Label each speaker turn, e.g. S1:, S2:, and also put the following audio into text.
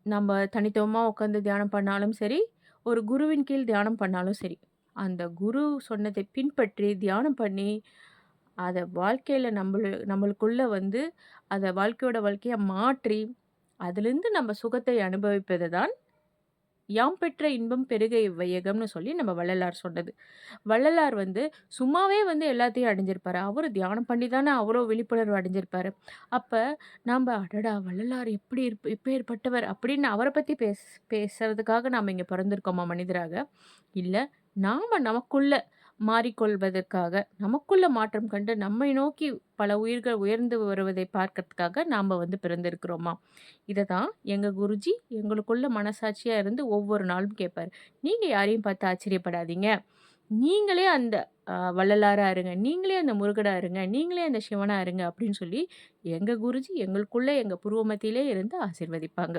S1: நம்ம தனித்துவமா உட்காந்து தியானம் பண்ணாலும் சரி, ஒரு குருவின் கீழ் தியானம் பண்ணாலும் சரி, அந்த குரு சொன்னதை பின்பற்றி தியானம் பண்ணி, அத வாழ்க்கையில நம்மளுக்குள்ள வந்து அத வாழ்க்கையோட வாழ்க்கையா மாற்றி, அதிலிருந்து நம்ம சுகத்தை அனுபவிப்பது தான் "யாம் பெற்ற இன்பம் பெருக இவ்வையகம்னு" சொல்லி நம்ம வள்ளலார் சொன்னது. வள்ளலார் வந்து சும்மாவே வந்து எல்லாத்தையும் அடைஞ்சிருப்பாரு. அவரு தியானம் பண்ணி தானே அவ்ளோ விழிப்புணர்வு அடைஞ்சிருப்பாரு. அப்ப நம்ப அடடா! வள்ளலார் எப்படி எப்பேர்ப்பட்டவர் அப்படின்னு அவர பத்தி பேசுறதுக்காக நாம இங்க பிறந்திருக்கோமா மனிதராக? இல்ல, நாம நமக்குள்ள மாறிக்கொள்வதற்காக, நமக்குள்ள மாற்றம் கண்டு நம்மை நோக்கி பல உயிர்கள் உயர்ந்து வருவதை பார்க்கறதுக்காக நாம வந்து பிறந்திருக்கிறோமா? இத தான் எங்க குருஜி எங்களுக்குள்ள மனசாட்சியா இருந்து ஒவ்வொரு நாளும் கேட்பாரு. நீங்க யாரையும் பார்த்து ஆச்சரியப்படாதீங்க. நீங்களே அந்த வள்ளலாரா இருங்க. நீங்களே அந்த முருகனா இருங்க. நீங்களே அந்த சிவனா இருங்க அப்படின்னு சொல்லி எங்க குருஜி எங்களுக்குள்ள எங்க புருவ மத்தியிலே இருந்து ஆசீர்வதிப்பாங்க.